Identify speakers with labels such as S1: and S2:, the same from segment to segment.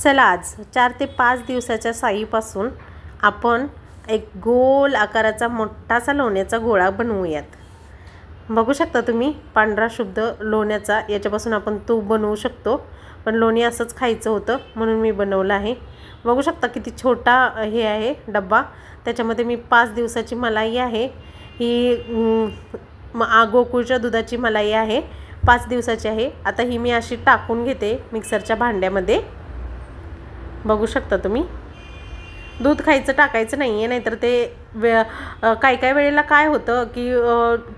S1: चला आज 4 ते 5 दिवसाच्या साईपासून आपण एक गोल आकाराचा मोठासा लोण्याचा गोळा बनवूयात। बघू शकता तुम्ही पांढरा शुद्ध लोण्याचा, याच्यापासून आपण तूप बनवू शकतो, पण लोणी असंच खायचं होतं म्हणून मी बनवलं आहे। बघू शकता किती छोटा हे आहे डब्बा, त्याच्यामध्ये मी 5 दिवसाची मलाई आहे, ही गोकुळच्या दुधाची मलाई आहे, 5 दिवसाची आहे। आता ही मी अशी टाकून घेते मिक्सरच्या भांड्यामध्ये। बघू शकता तुम्ही, दूध खायचं टाकायचं नाही आहे, नाहीतर ते काय वेळेला काय होतं की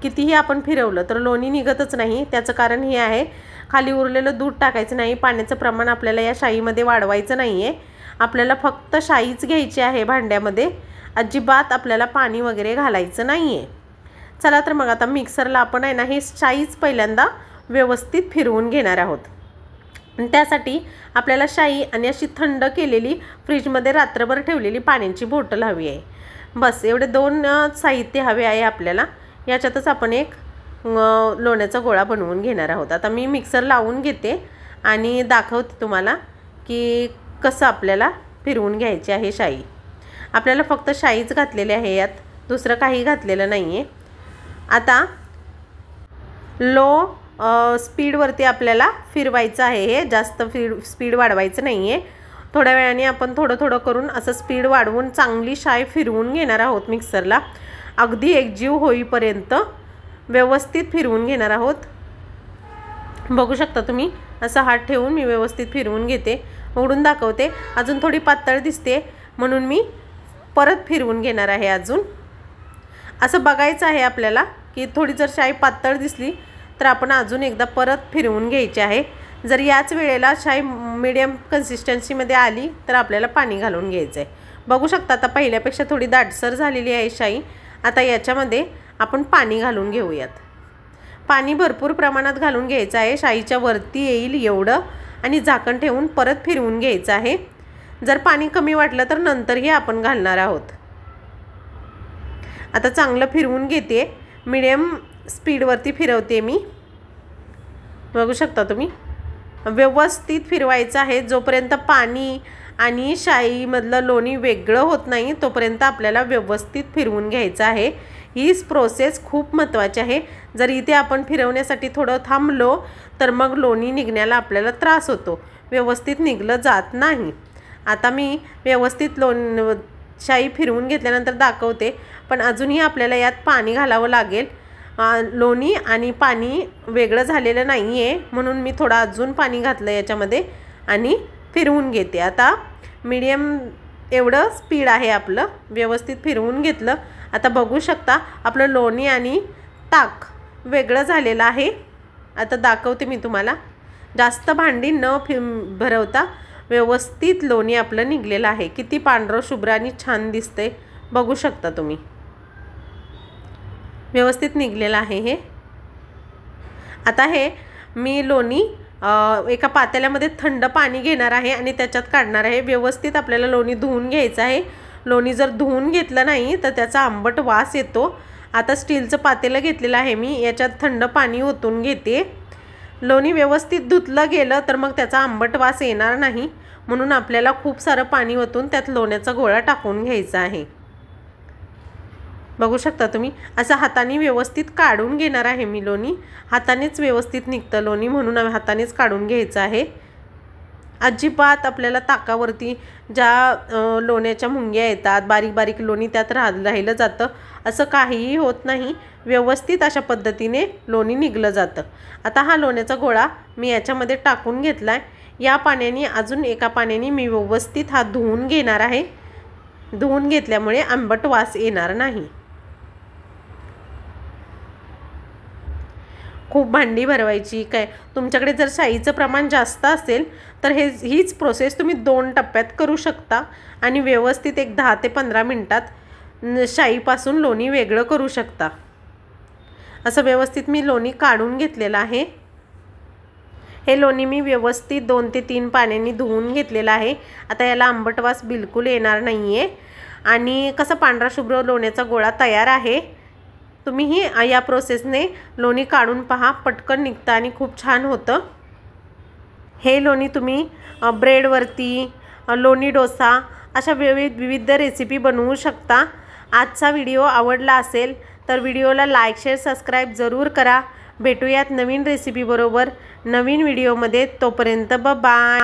S1: कितीही आपण फिरवलं तर लोणी निघतच नाही। त्याचं कारण हे आहे, खाली उरलेलं दूध टाकायचं नाही, पाण्याचं प्रमाण आपल्याला या शाईमध्ये वाढवायचं नाही आहे। आपल्याला फक्त शाईच घ्यायची आहे भांड्यामध्ये, अजिबात आपल्याला पाणी वगैरे घालायचं नाही आहे। चला तर मग आता मिक्सरला आपण आहे ना हे शाईच पहिल्यांदा व्यवस्थित फिरवून घेणार आहोत। त्यासाठी आपल्याला शाई आणि अशी थंड केलेली फ्रीजमध्ये रात्रभर ठेवलेली पाण्याची बॉटल हवी आहे। बस एवढे 2 साहित्य हवे आहे आपल्याला। याच्यातच आपण एक लोण्याचा गोळा बनवून घेणार आहोत। आता मी मिक्सर लावून घेते आणि दाखवते तुम्हाला की कसं आपल्याला फिरवून घ्यायची आहे शाई। आपल्याला फक्त शाईच घातलेली आहे, यात दुसरं काही घातलेलं नाही आहे। आता लो स्पीडवरती आपल्याला फिरवायचं आहे, हे जास्त स्पीड वाढवायचं नाही आहे। थोड्या वेळाने आपण थोडं करून असं स्पीड वाढवून चांगली शाई फिरवून घेणार आहोत मिक्सरला, अगदी एकजीव होईपर्यंत व्यवस्थित फिरवून घेणार आहोत। बघू शकता तुम्ही, असं हात ठेवून मी व्यवस्थित फिरवून घेते, उघडून दाखवते। अजून थोडी पातळ दिसते म्हणून मी परत फिरवून घेणार आहे। अजून असं बघायचं आहे आपल्याला की थोडी जर शाई पातळ दिसली तर आपण अजून एकदा परत फिरवून घ्यायची आहे। जर याच वेळेला शाई मीडियम कन्सिस्टन्सीमध्ये आली तर आपल्याला पाणी घालून घ्यायचं आहे। बघू शकता आता पहिल्यापेक्षा थोडी दाटसर झालेली आहे शाई। आता याच्यामध्ये आपण पाणी घालून घेऊयात। पाणी भरपूर प्रमाणात घालून घ्यायचं आहे, शाईच्या वरती येईल एवढं, आणि झाकण ठेवून परत फिरवून घ्यायचं आहे। जर पाणी कमी वाटलं तर नंतरही आपण घालणार आहोत। आता चांगलं फिरवून घेते, मीडियम स्पीडवरती फिरवते मी। बघू शकता तुम्ही, व्यवस्थित फिरवायचं आहे। जोपर्यंत पाणी आणि शाईमधलं लोणी वेगळं होत नाही तोपर्यंत आपल्याला व्यवस्थित फिरवून घ्यायचं आहे। हीच प्रोसेस खूप महत्त्वाची आहे। जर इथे आपण फिरवण्यासाठी थोडं थांबलो तर मग लोणी निघण्याला आपल्याला त्रास होतो, व्यवस्थित निघलं जात नाही। आता मी व्यवस्थित शाई फिरवून घेतल्यानंतर दाखवते, पण अजूनही आपल्याला यात पाणी घालावं लागेल। लोणी आणि पाणी वेगळं झालेलं नाही आहे म्हणून मी थोडं अजून पाणी घातलं याच्यामध्ये आणि फिरवून घेते। आता मीडियम एवढं स्पीड आहे आपलं, व्यवस्थित फिरवून घेतलं। आता बघू शकता आपलं लोणी आणि ताक वेगळं झालेलं आहे। आता दाखवते मी तुम्हाला, जास्त भांडी न भरवता व्यवस्थित लोणी आपलं निघलेलं आहे। किती पांढरं शुभ्र आणि छान दिसतंय, बघू शकता तुम्ही, व्यवस्थित निघलेलं आहे हे। आता हे मी लोणी एका पातेल्यामध्ये थंड पाणी घेणार आहे आणि त्याच्यात काढणार आहे। व्यवस्थित आपल्याला लोणी धुवून घ्यायचं आहे। लोणी जर धुवून घेतलं नाही तर त्याचा आंबट वास येतो। आता स्टीलचं पातेलं घेतलेलं आहे मी, याच्यात थंड पाणी ओतून घेते। लोणी व्यवस्थित धुतलं गेलं तर मग त्याचा आंबट वास येणार नाही, म्हणून आपल्याला खूप सारं पाणी ओतून त्यात लोण्याचा गोळा टाकून घ्यायचा आहे। बघू शकता तुम्ही, असं हाताने व्यवस्थित काढून घेणार आहे मी लोणी। हातानेच व्यवस्थित निघतं लोणी म्हणून हातानेच काढून घ्यायचं आहे। अजिबात आपल्याला ताकावरती ज्या लोण्याच्या मुंग्या येतात, बारीक बारीक लोणी त्यात राहिलं जातं, असं काहीही होत नाही। व्यवस्थित अशा पद्धतीने लोणी निघलं जातं। आता हा लोण्याचा गोळा मी याच्यामध्ये टाकून घेतला आहे। या पाण्याने अजून एका पाण्याने मी व्यवस्थित हा धुवून घेणार आहे। धुवून घेतल्यामुळे आंबट वास येणार नाही। खूप भांडी भरवायची काय, तुमच्याकडे जर शाईचं प्रमाण जास्त असेल तर हीच प्रोसेस तुम्ही 2 टप्प्यात करू शकता आणि व्यवस्थित एक 10 ते 15 मिनटात शाईपासून लोणी वेगळं करू शकता। असं व्यवस्थित मी लोणी काढून घेतलेलं आहे। हे लोणी मी व्यवस्थित 2 ते 3 पाण्याने धुवून घेतलेलं आहे। आता याला आंबट वास बिलकुल येणार नाही आहे आणि कसं पांढरा शुभ्र लोण्याचा गोळा तयार आहे। तुम्हीही या प्रोसेसने लोणी काढून पहा, पटकन निघतं आणि खूप छान होतं। हे लोणी तुम्ही ब्रेडवरती, लोणी डोसा अशा विविध रेसिपी बनवू शकता। आजचा व्हिडिओ आवडला असेल तर व्हिडिओला लाईक, शेअर, सबस्क्राईब जरूर करा। भेटूयात नवीन रेसिपी बरोबर नवीन व्हिडिओमध्ये। तोपर्यंत बाय।